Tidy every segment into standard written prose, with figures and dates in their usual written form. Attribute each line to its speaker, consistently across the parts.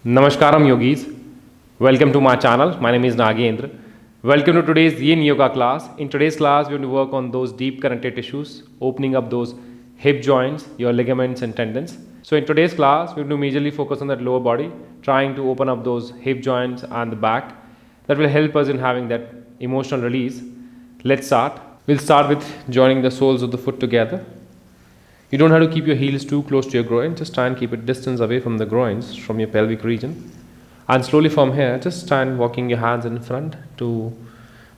Speaker 1: Namaskaram yogis. Welcome to my channel. My name is Nagendra. Welcome to today's Yin Yoga class. In today's class, we're going to work on those deep connected tissues, opening up those hip joints, your ligaments and tendons. So in today's class, we're going to majorly focus on that lower body, trying to open up those hip joints and the back. That will help us in having that emotional release. Let's start. We'll start with joining the soles of the foot together. You don't have to keep your heels too close to your groin, just try and keep it distance away from the groins, from your pelvic region. And slowly from here, just try and walking your hands in front to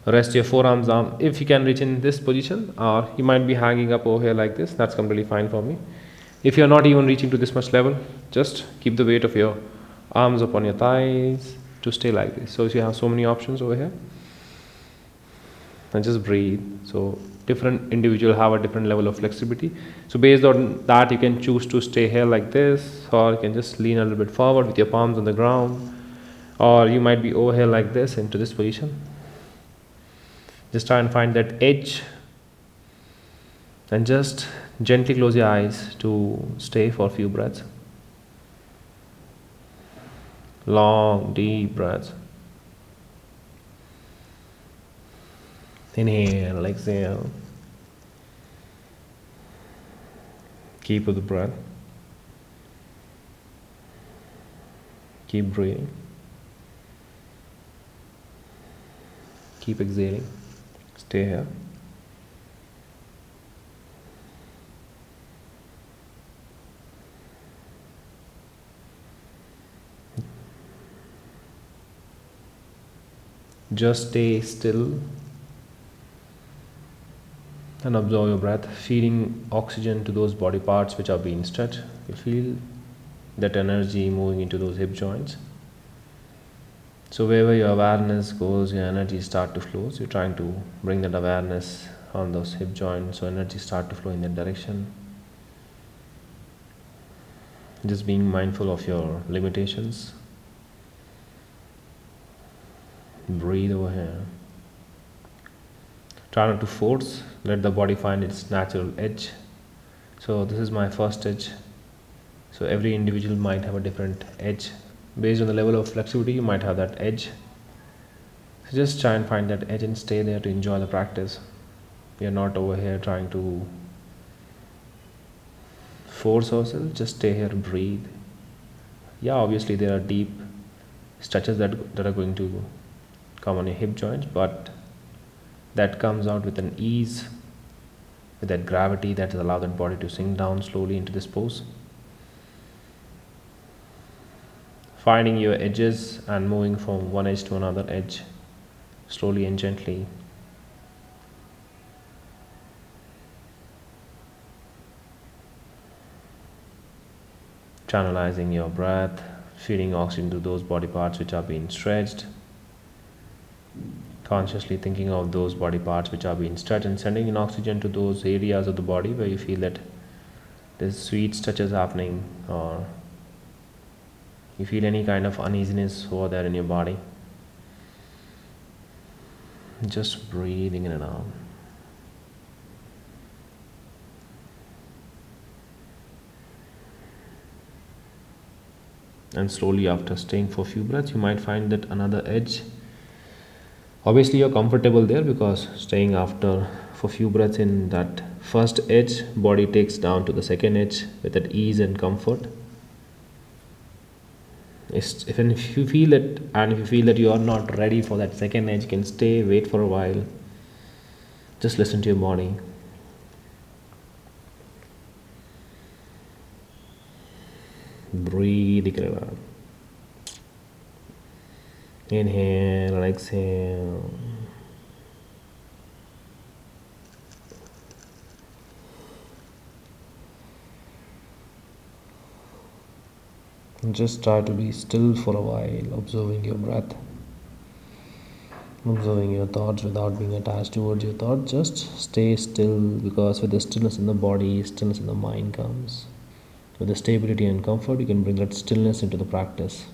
Speaker 1: rest your forearms down. If you can reach in this position, or you might be hanging up over here like this, that's completely fine for me. If you're not even reaching to this much level, just keep the weight of your arms upon your thighs to stay like this. So if you have so many options over here, and just breathe. So different individual have a different level of flexibility, so based on that you can choose to stay here like this, or you can just lean a little bit forward with your palms on the ground, or you might be over here like this into this position. Just try and find that edge and just gently close your eyes to stay for a few breaths. Long deep breaths. Inhale, exhale. Keep with the breath. Keep breathing. Keep exhaling. Stay here. Just stay still and observe your breath, feeding oxygen to those body parts which are being stretched. You feel that energy moving into those hip joints. So wherever your awareness goes, your energy start to flow. So you're trying to bring that awareness on those hip joints, so energy start to flow in that direction. Just being mindful of your limitations. Breathe over here. Try not to force, let the body find its natural edge. So this is my first edge. So every individual might have a different edge. Based on the level of flexibility, you might have that edge. So just try and find that edge and stay there to enjoy the practice. We are not over here trying to force ourselves, just stay here and breathe. Yeah, obviously there are deep stretches that are going to come on your hip joints, but that comes out with an ease, with that gravity that will allow that body to sink down slowly into this pose. Finding your edges and moving from one edge to another edge, slowly and gently. Channelizing your breath, feeding oxygen to those body parts which are being stretched. Consciously thinking of those body parts which are being stretched and sending in oxygen to those areas of the body where you feel that there's sweet stretches happening, or you feel any kind of uneasiness over there in your body. Just breathing in and out. And slowly, after staying for a few breaths, you might find that another edge. Obviously you're comfortable there because staying after for few breaths in that first edge, body takes down to the second edge with that ease and comfort. If you feel it, and if you feel that you are not ready for that second edge, you can stay, wait for a while. Just listen to your body. Breathe it out. Inhale and exhale. And just try to be still for a while, observing your breath, observing your thoughts without being attached towards your thoughts. Just stay still, because with the stillness in the body, stillness in the mind comes. With the stability and comfort, you can bring that stillness into the practice.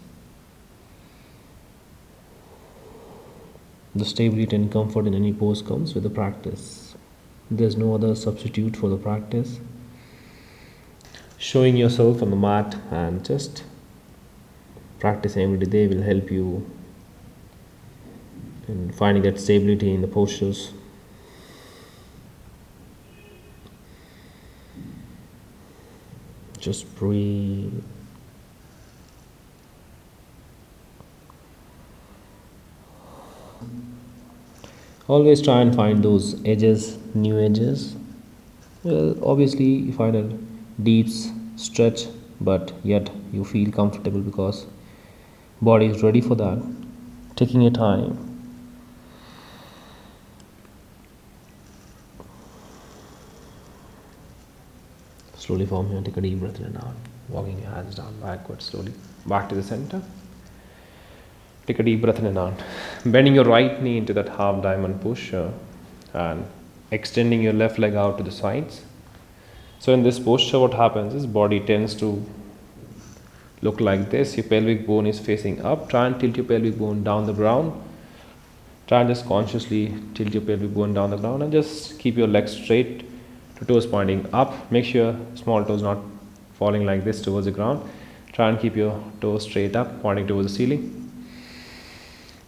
Speaker 1: The stability and comfort in any pose comes with the practice. There's no other substitute for the practice. Showing yourself on the mat and just practicing every day will help you in finding that stability in the postures. Just breathe. Always try and find those edges, new edges. Well, obviously, you find a deep stretch, but yet you feel comfortable because body is ready for that. Taking your time. Slowly from here, take a deep breath in and out. Walking your hands down backwards slowly. Back to the center. Take a deep breath in and out. Bending your right knee into that half diamond posture and extending your left leg out to the sides. So in this posture, what happens is body tends to look like this. Your pelvic bone is facing up. Try and tilt your pelvic bone down the ground. Try and just consciously tilt your pelvic bone down the ground and just keep your legs straight to toes pointing up. Make sure small toes not falling like this towards the ground. Try and keep your toes straight up, pointing towards the ceiling.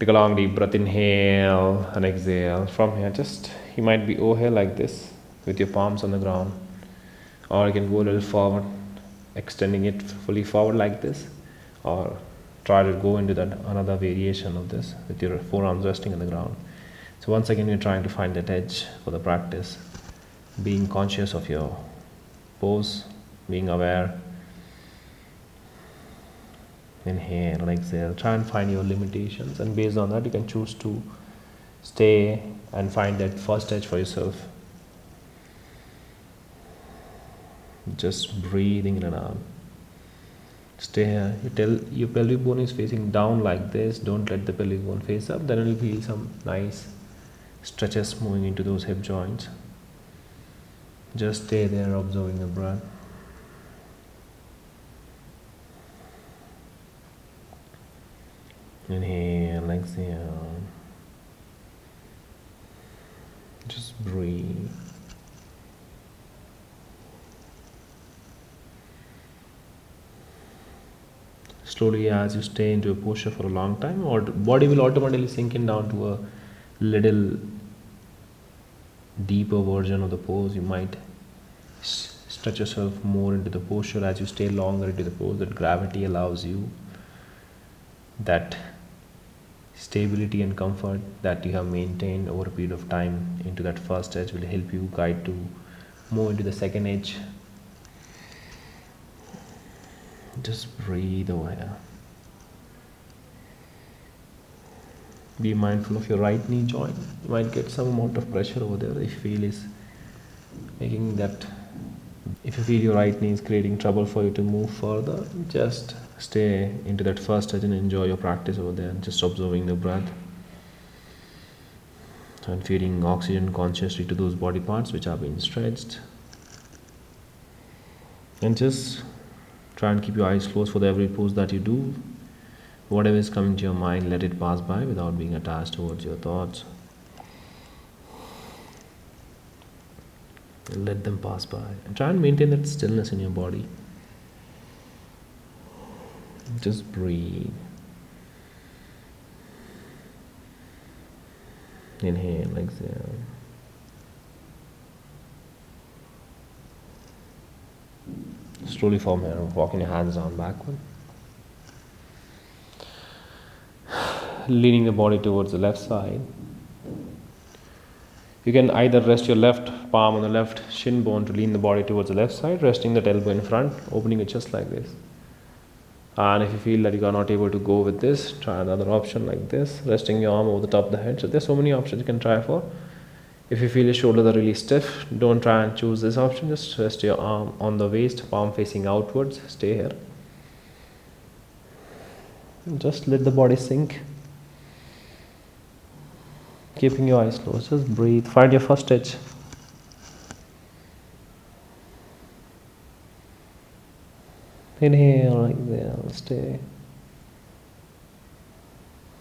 Speaker 1: Take a long deep breath, inhale and exhale. From here, just you might be over here like this with your palms on the ground, or you can go a little forward, extending it fully forward like this, or try to go into that another variation of this with your forearms resting on the ground. So once again, you're trying to find that edge for the practice, being conscious of your pose, being aware. Inhale and exhale. Try and find your limitations, and based on that you can choose to stay and find that first edge for yourself. Just breathing in and out. Stay here. You tell your pelvic bone is facing down like this. Don't let the pelvic bone face up. Then you'll feel some nice stretches moving into those hip joints. Just stay there, observing the breath. Inhale, exhale. Just breathe. Slowly, as you stay into a posture for a long time, or body will automatically sink in down to a little deeper version of the pose. You might stretch yourself more into the posture as you stay longer into the pose. That gravity allows you that stability and comfort that you have maintained over a period of time into that first edge will help you guide to move into the second edge. Just breathe over here. Be mindful of your right knee joint. You might get some amount of pressure over there if you feel is making that. If you feel your right knee is creating trouble for you to move further, just stay into that first edge and enjoy your practice over there. Just observing the breath and feeding oxygen consciously to those body parts which are being stretched. And just try and keep your eyes closed for every pose that you do. Whatever is coming to your mind, let it pass by without being attached towards your thoughts. Let them pass by and try and maintain that stillness in your body. Just breathe. Inhale, exhale. Slowly from here, walking your hands down backward. Leaning the body towards the left side. You can either rest your left palm on the left shin bone to lean the body towards the left side, resting that elbow in front, opening it just like this. And if you feel that you are not able to go with this, try another option like this, resting your arm over the top of the head. So there's so many options you can try for. If you feel your shoulders are really stiff, don't try and choose this option. Just rest your arm on the waist, palm facing outwards. Stay here. And just let the body sink. Keeping your eyes closed, just breathe. Find your first edge. Inhale, exhale, stay.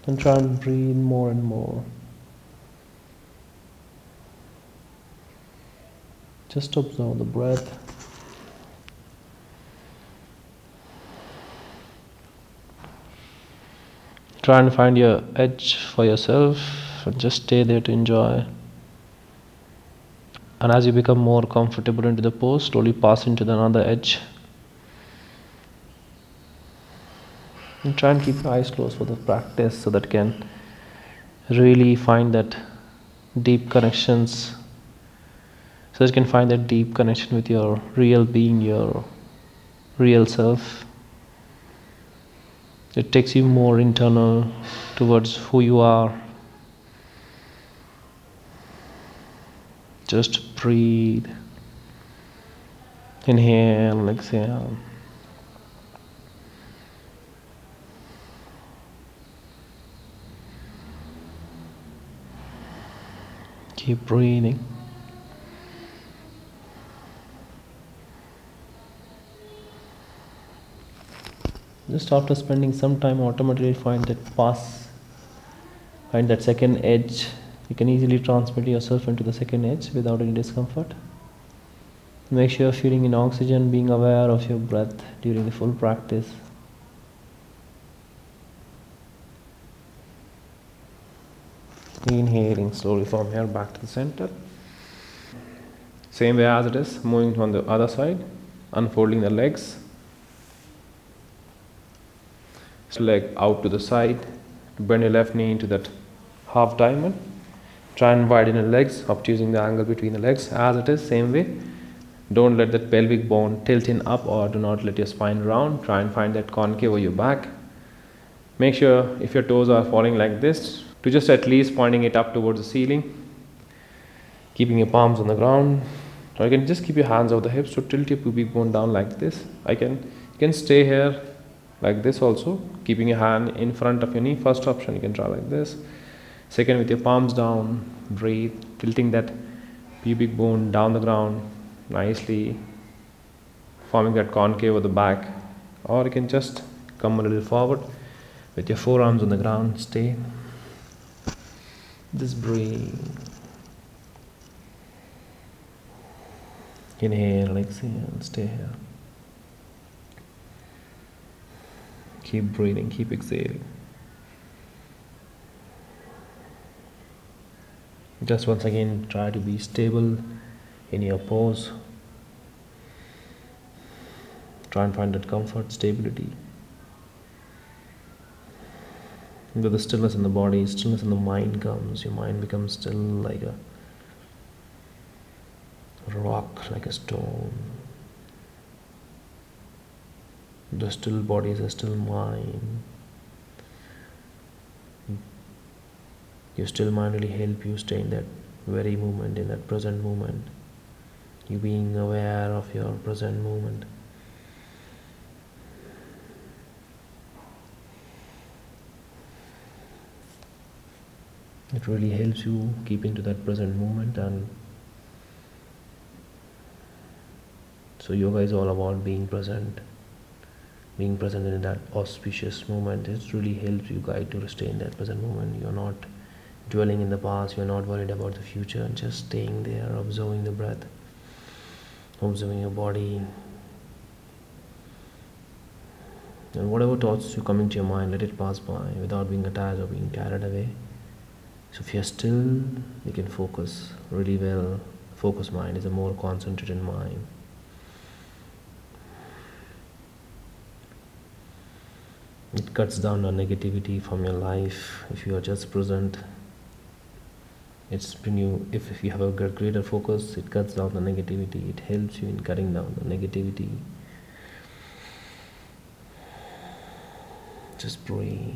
Speaker 1: And try and breathe more and more. Just observe the breath.
Speaker 2: Try and find your edge for yourself and just stay there to enjoy. And as you become more comfortable into the pose, slowly pass into another edge. And try and keep your eyes closed for the practice so that you can really find that deep connections. So you can find that deep connection with your real being, your real self. It takes you more internal towards who you are. Just breathe. Inhale, exhale. Keep breathing. Just after spending some time, automatically find that second edge. You can easily transmit yourself into the second edge without any discomfort. Make sure you're feeling in oxygen, being aware of your breath during the full practice. Inhaling slowly from here back to the center. Same way as it is, moving on the other side, unfolding the legs. Leg out to the side, bend your left knee into that half diamond. Try and widen your legs, obtusing the angle between the legs as it is, same way. Don't let that pelvic bone tilt in up, or do not let your spine round. Try and find that concave over your back. Make sure if your toes are falling like this, to just at least pointing it up towards the ceiling, keeping your palms on the ground. Or you can just keep your hands over the hips to tilt your pubic bone down like this. You can stay here like this also, keeping your hand in front of your knee. First option, you can try like this. Second, with your palms down, breathe, tilting that pubic bone down the ground nicely, forming that concave over the back. Or you can just come a little forward with your forearms on the ground. Stay. Just breathe. Inhale, exhale, stay here. Keep breathing, keep exhaling. Just once again, try to be stable in your pose. Try and find that comfort, stability. With the stillness in the body, stillness in the mind comes. Your mind becomes still like a rock, like a stone. The still body is a still mind. Your still mind really help you stay in that very moment, in that present moment. You being aware of your present moment. It really helps you keeping to that present moment. And so yoga is all about being present in that auspicious moment. It really helps you guide to stay in that present moment. You're not dwelling in the past, you're not worried about the future, just staying there, observing the breath, observing your body, and whatever thoughts you come into your mind, let it pass by without being attached or being carried away. So if you're still, you can focus really well. Focus mind is a more concentrated mind. It cuts down on negativity from your life. If you are just present, if you have a greater focus, it cuts down the negativity. It helps you in cutting down the negativity. Just breathe.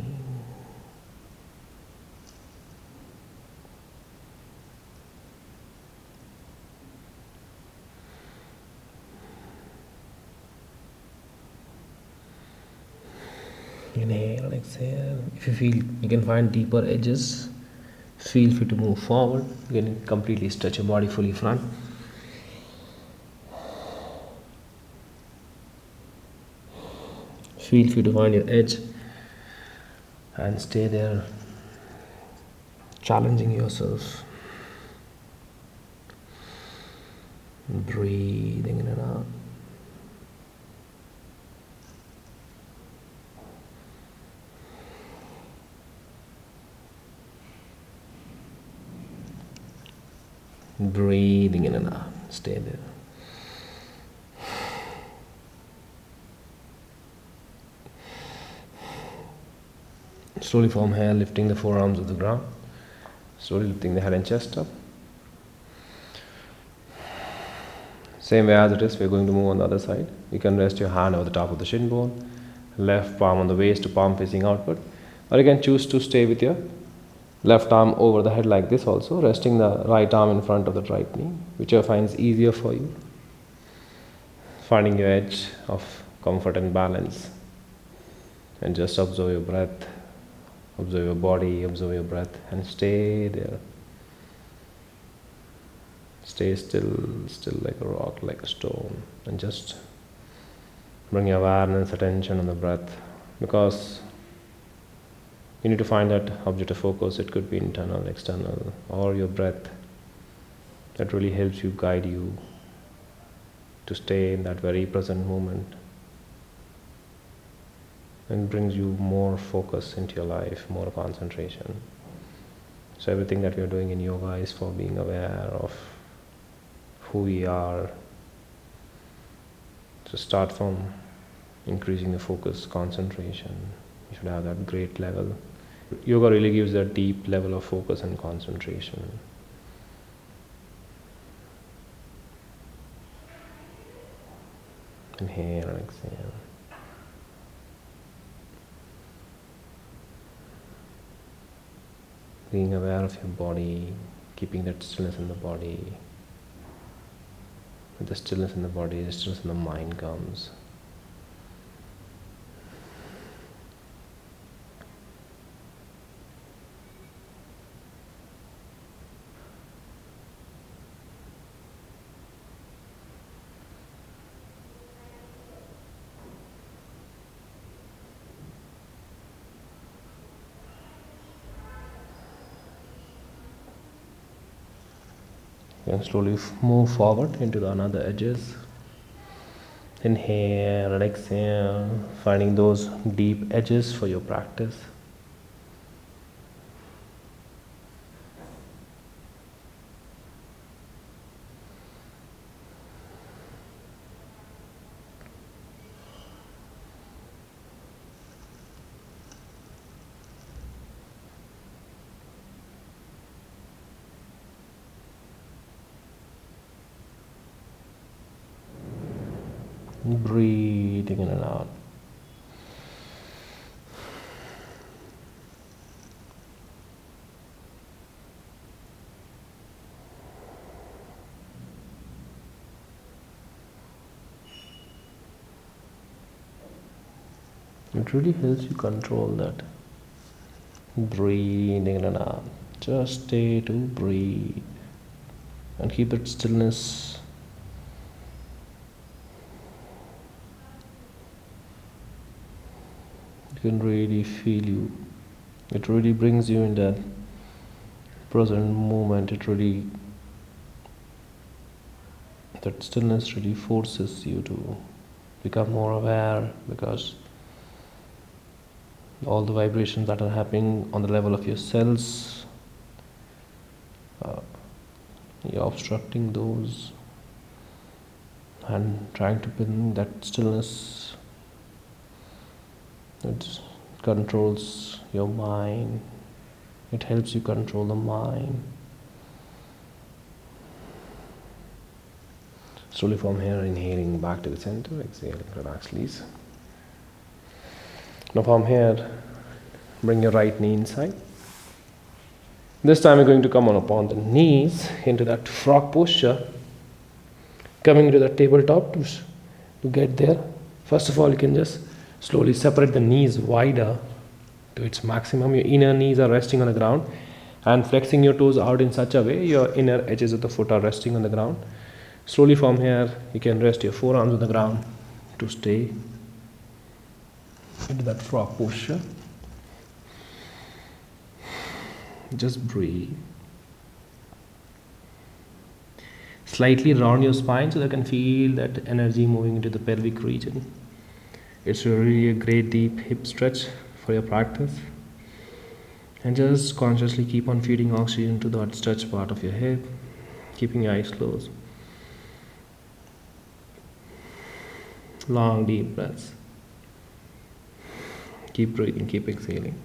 Speaker 2: Inhale, exhale. If you feel you can find deeper edges, feel free to move forward. You can completely stretch your body fully front. Feel free to find your edge and stay there, challenging yourself. Breathing in and out. Breathing in and out. Stay there. Slowly from here, lifting the forearms of the ground. Slowly lifting the head and chest up. Same way as it is, we're going to move on the other side. You can rest your hand over the top of the shin bone, left palm on the waist to palm facing outward, or you can choose to stay with your left arm over the head like this also, resting the right arm in front of the right knee, whichever finds easier for you. Finding your edge of comfort and balance, and just observe your breath, observe your body, observe your breath, and stay there. Stay still like a rock, like a stone, and just bring your awareness, attention on the breath, because you need to find that object of focus. It could be internal, external, or your breath. That really helps you, guide you to stay in that very present moment, and brings you more focus into your life, more concentration. So everything that we are doing in yoga is for being aware of who we are. So start from increasing the focus, concentration. You should have that great level. Yoga really gives that deep level of focus and concentration. Inhale and exhale. Being aware of your body, keeping that stillness in the body. With the stillness in the body, the stillness in the mind comes. And slowly move forward into the another edges. Inhale and exhale, finding those deep edges for your practice. Breathing in and out. It really helps you control that. Breathing in and out. Just stay to breathe and keep that stillness. You can really feel you. It really brings you in that present moment. That stillness really forces you to become more aware, because all the vibrations that are happening on the level of your cells, you're obstructing those and trying to bring that stillness. It controls your mind. It helps you control the mind. Slowly from here, inhaling back to the center, exhaling, relax, release. Now from here, bring your right knee inside. This time we're going to come on upon the knees into that frog posture, coming to the tabletop to get there. First of all, you can just slowly separate the knees wider to its maximum. Your inner knees are resting on the ground, and flexing your toes out in such a way your inner edges of the foot are resting on the ground. Slowly from here, you can rest your forearms on the ground to stay into that frog posture. Just breathe. Slightly round your spine so that you can feel that energy moving into the pelvic region. It's really a great deep hip stretch for your practice. And just consciously keep on feeding oxygen to that stretched part of your hip. keeping your eyes closed. Long deep breaths. Keep breathing, keep exhaling.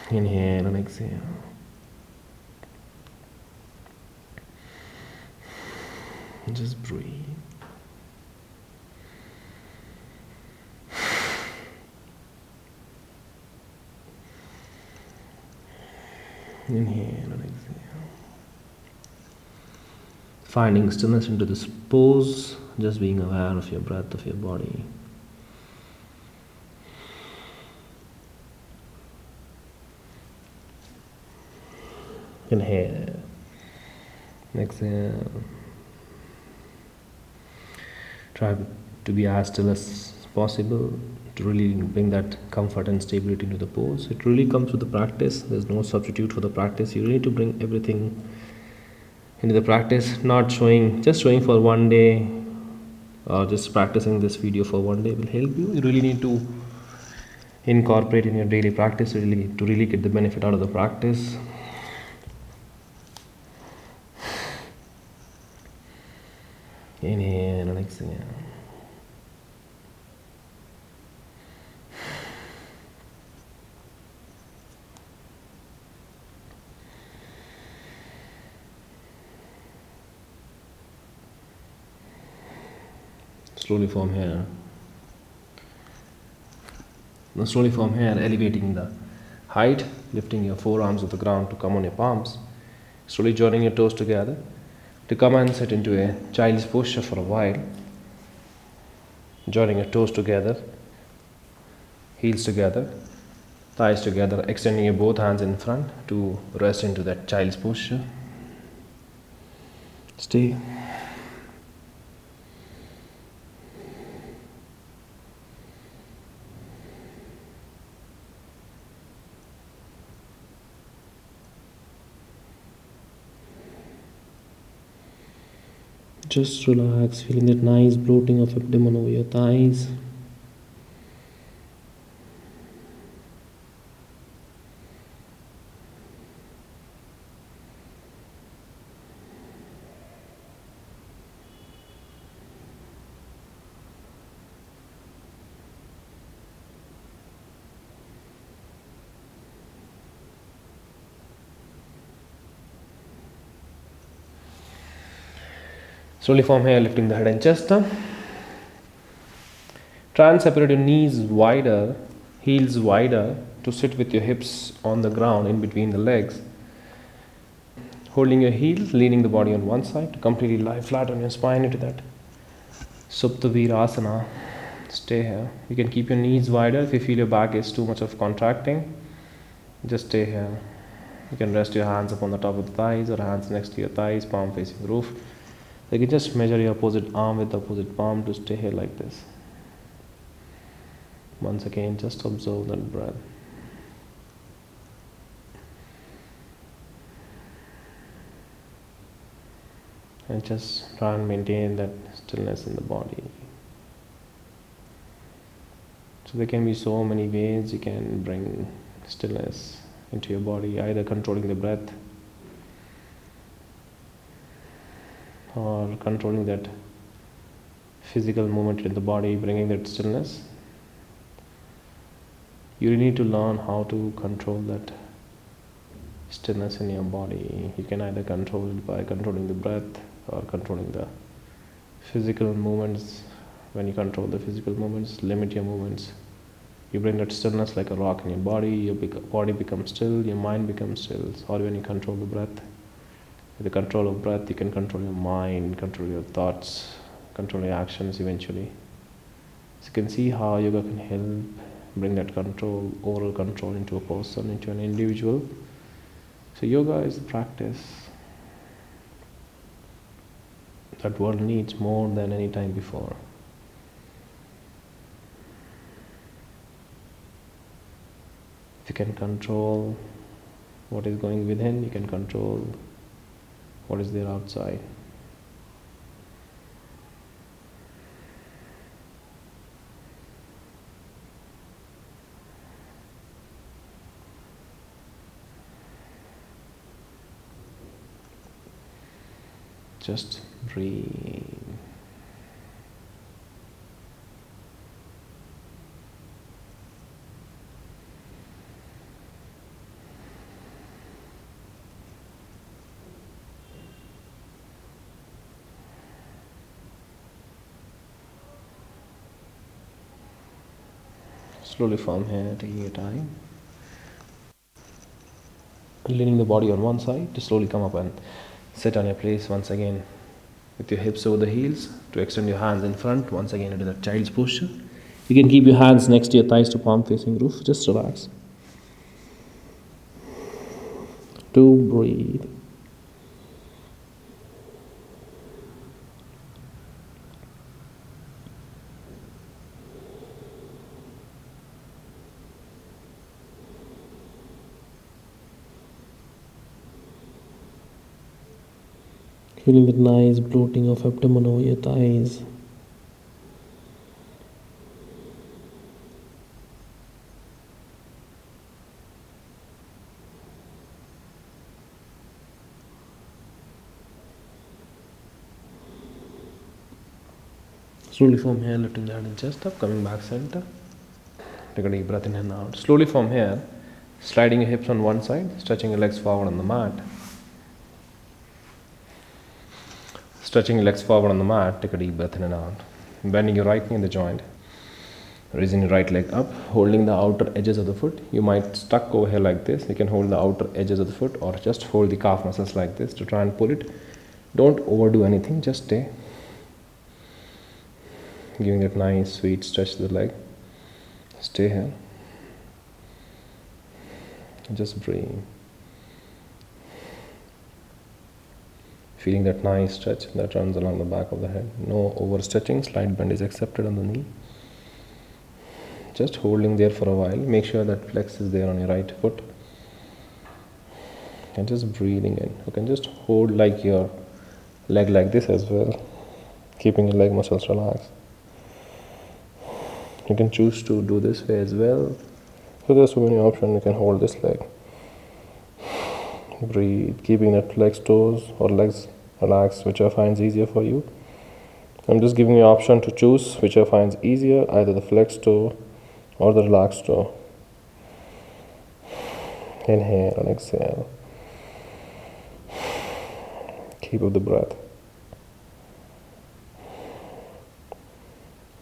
Speaker 2: Inhale and exhale. Just breathe. Inhale and exhale. Finding stillness into this pose, just being aware of your breath, of your body. Inhale. Exhale. Try to be as still as possible to really bring that comfort and stability into the pose. It really comes with the practice. There's no substitute for the practice. You need to bring everything into the practice, not just showing for one day or just practicing this video for one day will help you. You really need to incorporate in your daily practice to really get the benefit out of the practice. Inhale and exhale. Slowly from here. Now slowly from here, elevating the height, lifting your forearms off the ground to come on your palms. Slowly joining your toes together to come and sit into a child's posture for a while. Joining your toes together, heels together, thighs together, extending your both hands in front to rest into that child's posture. Stay. Just relax, feeling that nice bloating of abdomen over your thighs. Slowly from here, lifting the head and chest up. Try and separate your knees wider, heels wider, to sit with your hips on the ground in between the legs. Holding your heels, leaning the body on one side to completely lie flat on your spine into that Supta Virasana. Stay here. You can keep your knees wider if you feel your back is too much of contracting. Just stay here. You can rest your hands upon the top of the thighs or hands next to your thighs, palm facing the roof. You can just measure your opposite arm with the opposite palm to stay here like this. Once again, just observe that breath. And just try and maintain that stillness in the body. So there can be so many ways you can bring stillness into your body, either controlling the breath or controlling that physical movement in the body, bringing that stillness. You need to learn how to control that stillness in your body. You can either control it by controlling the breath or controlling the physical movements. When you control the physical movements, limit your movements. You bring that stillness like a rock in your body. Your body becomes still, your mind becomes still. Or when you control the breath, with the control of breath, you can control your mind, control your thoughts, control your actions eventually. So you can see how yoga can help bring that control, overall control into a person, into an individual. So yoga is a practice that world needs more than any time before. If you can control what is going within, you can control what is there outside. Just breathe. Slowly from here, taking your time. Leaning the body on one side to slowly come up and sit on your place once again with your hips over the heels, to extend your hands in front once again into that child's posture. You can keep your hands next to your thighs to palm facing roof. Just relax. To breathe. Feeling that nice bloating of abdomen over your thighs. Slowly from here, lifting the hand and chest up, coming back center. Take a deep breath in and out. Slowly from here, sliding your hips on one side, stretching your legs forward on the mat. Stretching your legs forward on the mat, take a deep breath in and out. Bending your right knee in the joint. Raising your right leg up, holding the outer edges of the foot. You might stuck over here like this. You can hold the outer edges of the foot or just hold the calf muscles like this to try and pull it. Don't overdo anything, just stay. Giving that nice sweet stretch to the leg. Stay here. Just breathe. Feeling that nice stretch that runs along the back of the head. No overstretching, slight bend is accepted on the knee. Just holding there for a while. Make sure that flex is there on your right foot. And just breathing in. You can just hold like your leg like this as well. Keeping your leg muscles relaxed. You can choose to do this way as well. So there's so many options. You can hold this leg. Breathe, keeping that flexed toes or legs relaxed, whichever finds easier for you. I'm just giving you an option to choose whichever finds easier, either the flexed toe or the relaxed toe. Inhale and exhale. Keep up the breath.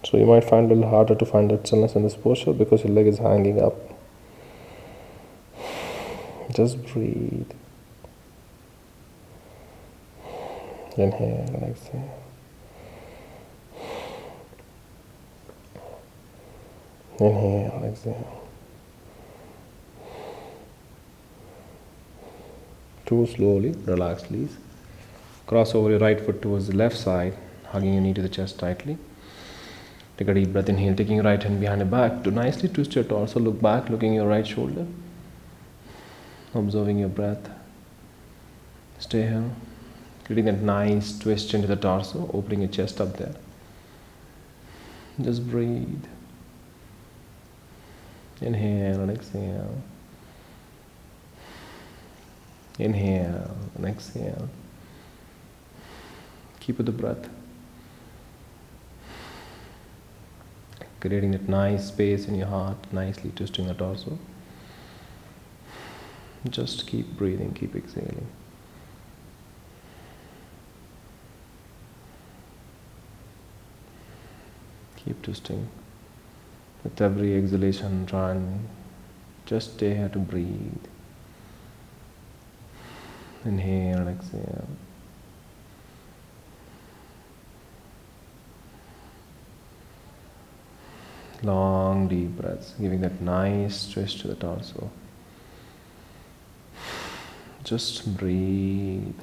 Speaker 2: So you might find it a little harder to find that stillness in this posture because your leg is hanging up. Just breathe. Inhale and exhale. Inhale and exhale. Too slowly, relax please. Cross over your right foot towards the left side, hugging your knee to the chest tightly. Take a deep breath, inhale, taking your right hand behind your back to nicely twist your torso, look back, looking your right shoulder. Observing your breath. Stay here. Getting that nice twist into the torso, opening your chest up there. Just breathe. Inhale and exhale. Inhale and exhale. Keep with the breath. Creating that nice space in your heart, nicely twisting the torso. Just keep breathing, keep exhaling. Keep twisting. With every exhalation, try and just stay here to breathe. Inhale and exhale. Long deep breaths, giving that nice twist to the torso. Just breathe.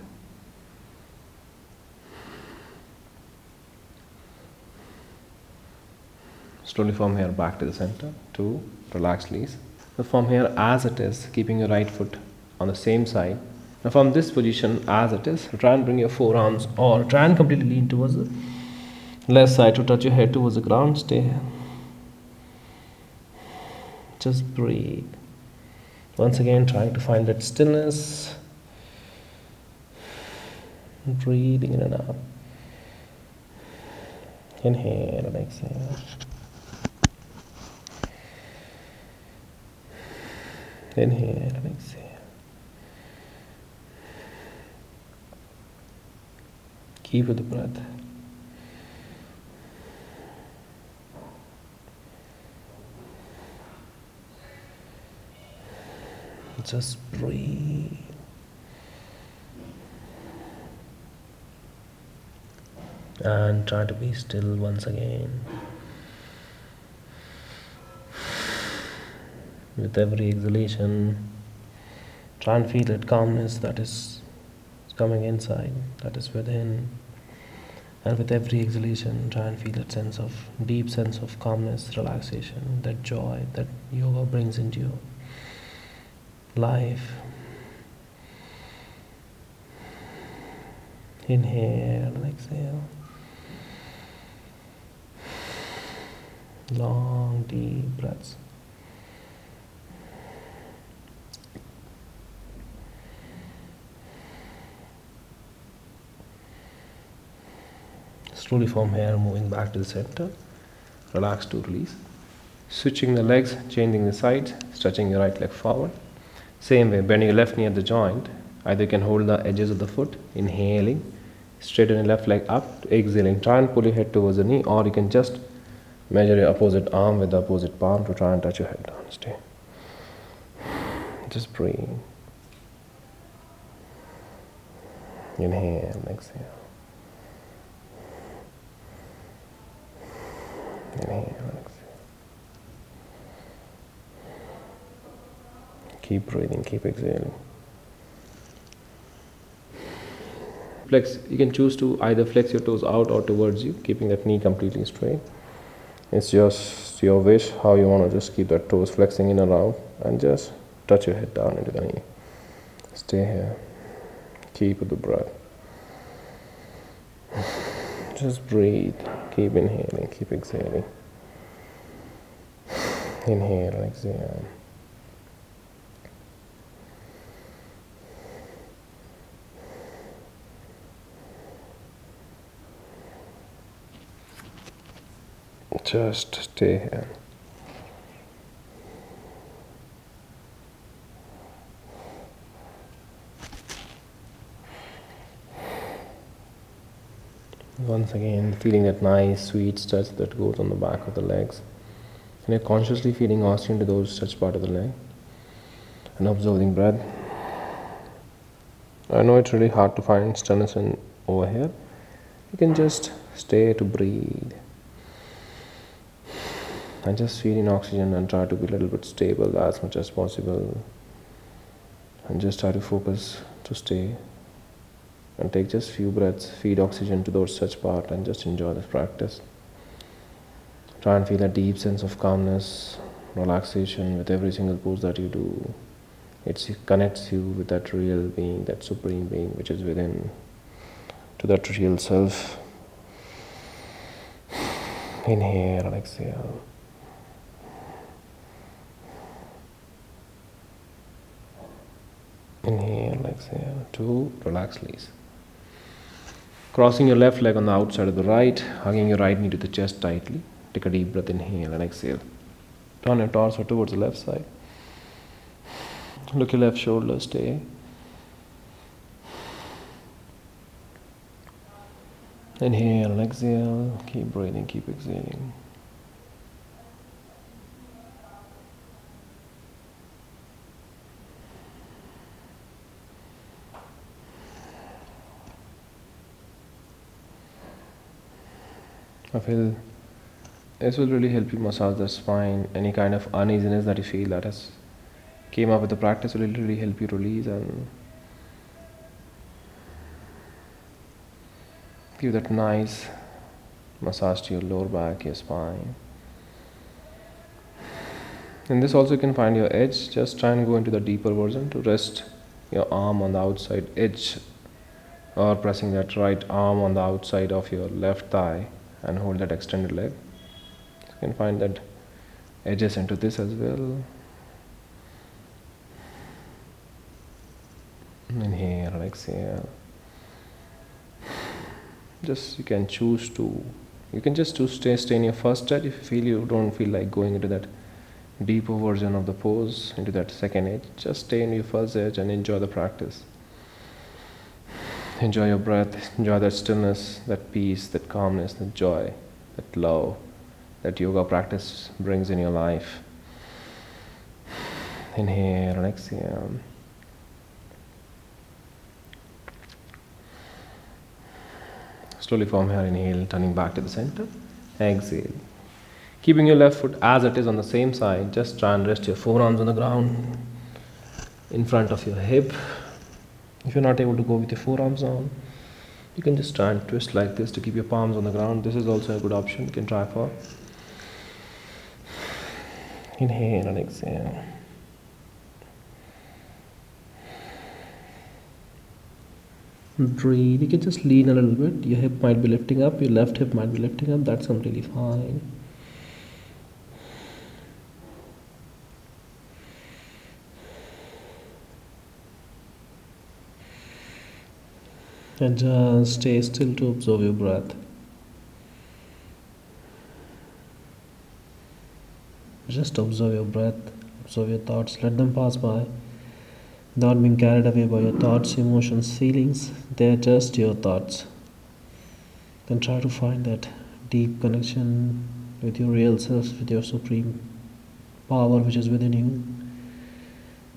Speaker 2: Slowly from here back to the center. 2. Relax knees. Now from here as it is, keeping your right foot on the same side. Now from this position as it is, try and bring your forearms or try and completely lean towards the left side to touch your head towards the ground. Stay here. Just breathe. Once again, trying to find that stillness. Breathing in and out. Inhale and exhale. Inhale and exhale. Keep with the breath. Just breathe. And try to be still once again. With every exhalation, try and feel that calmness that is coming inside, that is within. And with every exhalation, try and feel that deep sense of calmness, relaxation, that joy that yoga brings into your life. Inhale and exhale. Long, deep breaths. Slowly from here, moving back to the center. Relax to release. Switching the legs, changing the sides, stretching your right leg forward. Same way, bending your left knee at the joint. Either you can hold the edges of the foot, inhaling, straighten your left leg up, exhaling. Try and pull your head towards the knee, or you can just measure your opposite arm with the opposite palm to try and touch your head down. Stay. Just breathe. Inhale, exhale. Inhale, exhale. Keep breathing, keep exhaling. Flex. You can choose to either flex your toes out or towards you, keeping that knee completely straight. It's just your wish how you want to just keep that toes flexing in and out, and just touch your head down into the knee. Stay here. Keep with the breath. Just breathe. Keep inhaling, keep exhaling. Inhale and exhale. Just stay here. Once again, feeling that nice, sweet stretch that goes on the back of the legs. And you're consciously feeling oxygen to those stretched part of the leg. And observing breath. I know it's really hard to find stillness over here. You can just stay to breathe. And just feed in oxygen and try to be a little bit stable as much as possible. And just try to focus to stay. And take just few breaths, feed oxygen to those such part, and just enjoy this practice. Try and feel a deep sense of calmness, relaxation with every single pose that you do. It connects you with that real being, that supreme being which is within, to that real self. Inhale and exhale. Inhale and exhale. 2. Relax, please. Crossing your left leg on the outside of the right, hugging your right knee to the chest tightly. Take a deep breath, inhale and exhale. Turn your torso towards the left side. Look your left shoulder, stay. Inhale and exhale. Keep breathing, keep exhaling. I feel this will really help you massage the spine. Any kind of uneasiness that you feel that has came up with the practice will really help you release and give that nice massage to your lower back, your spine. In this also you can find your edge. Just try and go into the deeper version to rest your arm on the outside edge, or pressing that right arm on the outside of your left thigh and hold that extended leg. You can find that edges into this as well. Inhale and exhale. Just you can just choose stay in your first stretch. If you feel you don't feel like going into that deeper version of the pose, into that second edge, just stay in your first edge and enjoy the practice. Enjoy your breath, enjoy that stillness, that peace, that calmness, that joy, that love that yoga practice brings in your life. Inhale and exhale. Slowly from here, inhale, turning back to the center. Exhale. Keeping your left foot as it is on the same side, just try and rest your forearms on the ground in front of your hip. If you're not able to go with your forearms on, you can just try and twist like this to keep your palms on the ground. This is also a good option you can try for. Inhale and exhale. Breathe. You can just lean a little bit. Your hip might be lifting up, your left hip might be lifting up. That's completely fine. And just stay still to observe your breath. Just observe your breath, observe your thoughts, let them pass by. Not being carried away by your thoughts, emotions, feelings, they're just your thoughts. Then try to find that deep connection with your real self, with your supreme power which is within you.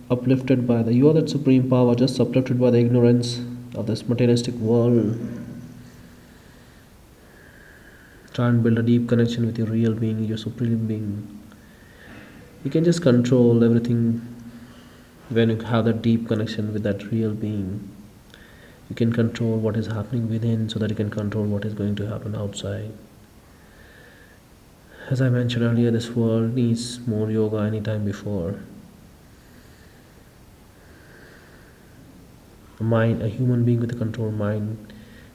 Speaker 2: Uplifted by you are that supreme power, just uplifted by the ignorance of this materialistic world. Try and build a deep connection with your real being, your supreme being. You can just control everything when you have that deep connection with that real being. You can control what is happening within so that you can control what is going to happen outside. As I mentioned earlier, this world needs more yoga anytime before. A human being with a controlled mind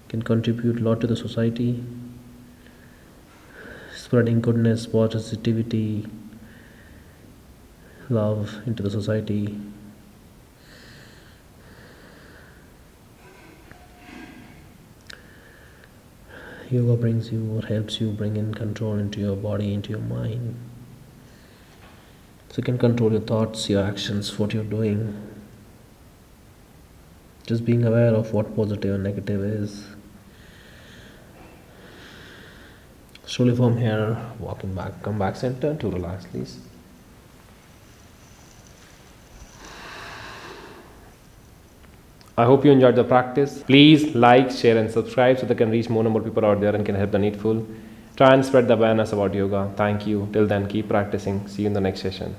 Speaker 2: can contribute a lot to the society, spreading goodness, positivity, love into the society. Yoga brings you or helps you bring in control into your body, into your mind. So you can control your thoughts, your actions, what you're doing. Just being aware of what positive and negative is. Slowly from here, walking back, come back center to relax, please. I hope you enjoyed the practice. Please like, share and subscribe so that can reach more number of people out there and can help the needful. Try and spread the awareness about yoga. Thank you. Till then, keep practicing. See you in the next session.